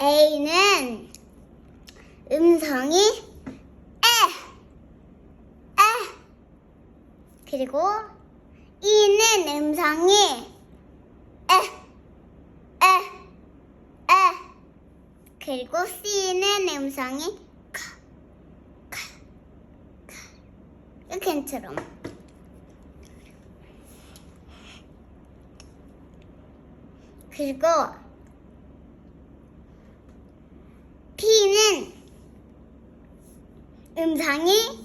A는 음성이 에. 그리고 E는 음성이 에. 그리고 C는 음성이 이렇게처럼. 그리고 P는 음성이